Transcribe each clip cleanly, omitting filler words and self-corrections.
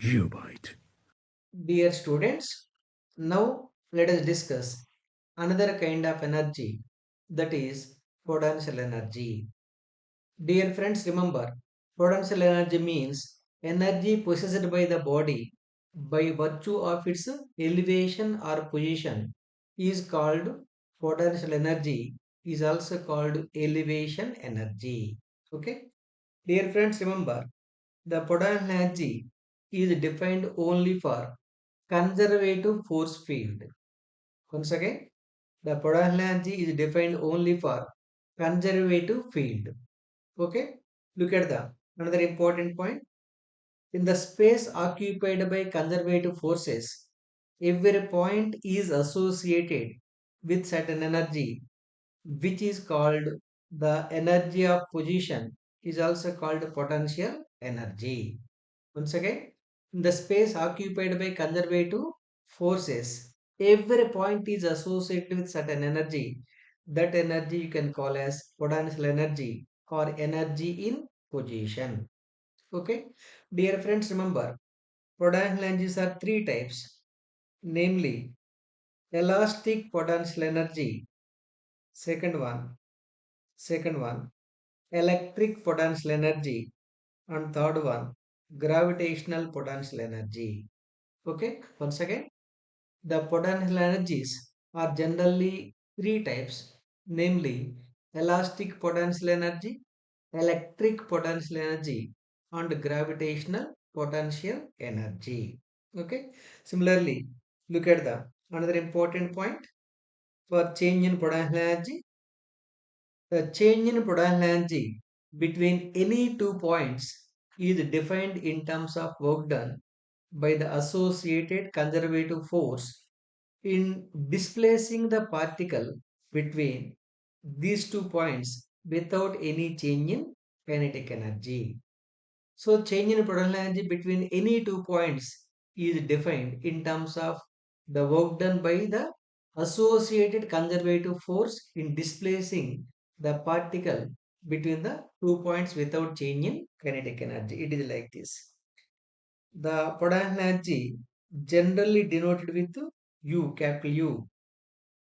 geobyte. Dear students, now let us discuss another kind of energy, that is potential energy. Dear friends, remember potential energy means energy possessed by the body by virtue of its elevation or position is called potential energy, is also called elevation energy. Okay? Dear friends, remember the potential energy is defined only for conservative force field. Once again, the potential energy is defined only for conservative field. Okay, look at the another important point. In the space occupied by conservative forces, every point is associated with certain energy, which is called the energy of position, is also called potential energy. Once again, in the space occupied by conservative forces, every point is associated with certain energy. That energy you can call as potential energy or energy in position. Okay, dear friends, remember potential energies are three types, namely elastic potential energy. Second one, second one, electric potential energy, and third one, gravitational potential energy. Okay, once again, the potential energies are generally three types, namely elastic potential energy, electric potential energy, and gravitational potential energy. Okay, similarly, look at the another important point for change in potential energy. The change in potential energy between any 2 points is defined in terms of work done by the associated conservative force in displacing the particle between these 2 points without any change in kinetic energy. So change in potential energy between any 2 points is defined in terms of the work done by the associated conservative force in displacing the particle between the 2 points without change in kinetic energy. It is like this. The potential energy generally denoted with U, capital U.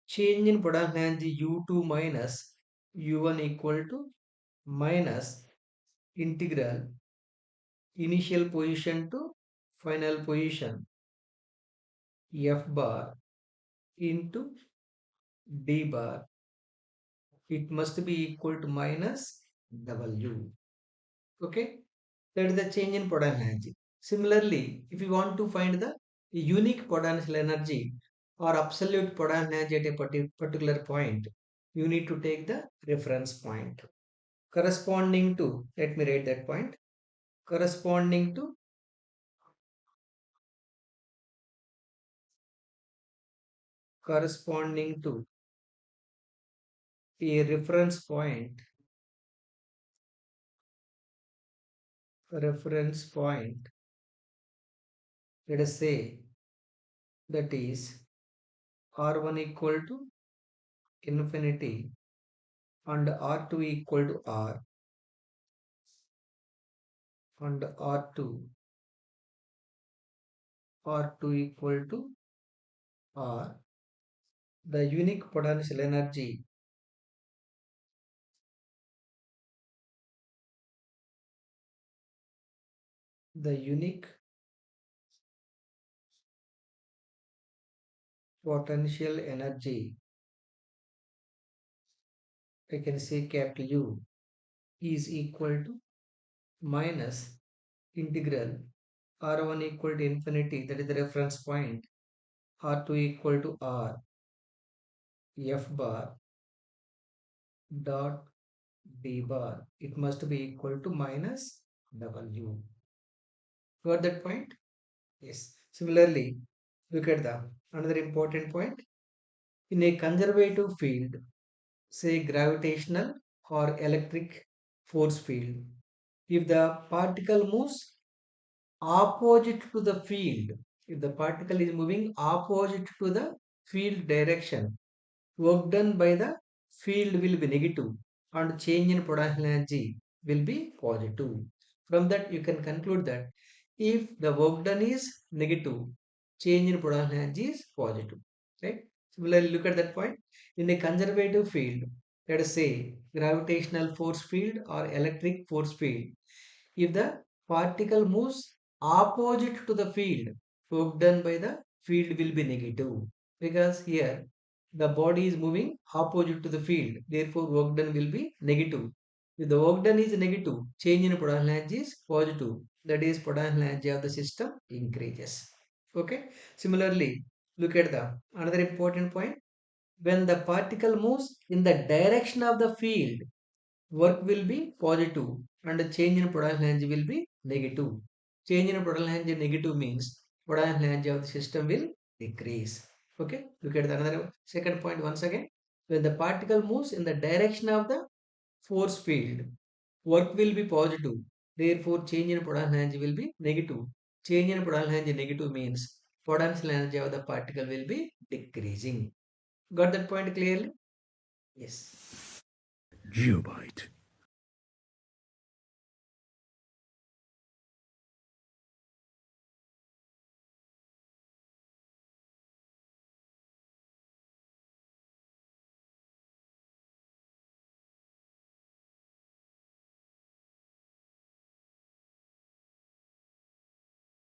Change in potential energy U2 minus U1 equal to minus integral initial position to final position F bar into D bar. It must be equal to minus W. Okay, that is the change in potential energy. Similarly, if you want to find the unique potential energy or absolute potential energy at a particular point, you need to take the reference point corresponding to, let me write that point, corresponding to corresponding to a reference point, let us say, that is R1 equal to infinity and R2 equal to R and R2 equal to R. The unique potential energy, the unique potential energy, I can say capital U, is equal to minus integral R1 equal to infinity, that is the reference point, R2 equal to R, F bar dot D bar. It must be equal to minus W. Got that point? Yes. Similarly, look at the another important point. In a conservative field, say gravitational or electric force field, if the particle moves opposite to the field, if the particle is moving opposite to the field direction, work done by the field will be negative and change in potential energy will be positive. From that, you can conclude that If the work done is negative, change in potential energy is positive. Right? Similarly, look at that point. In a conservative field, let us say gravitational force field or electric force field, if the particle moves opposite to the field, work done by the field will be negative. Because here the body is moving opposite to the field, therefore work done will be negative. If the work done is negative, change in potential energy is positive. That is, potential energy of the system increases. Okay. Similarly, look at the another important point. When the particle moves in the direction of the field, work will be positive and the change in potential energy will be negative. Change in potential energy negative means potential energy of the system will decrease. Okay. Look at the another second point once again. When the particle moves in the direction of the force field, work will be positive. Therefore, change in potential energy will be negative. Change in potential energy negative means potential energy of the particle will be decreasing. Got that point clearly? Yes. Geobyte.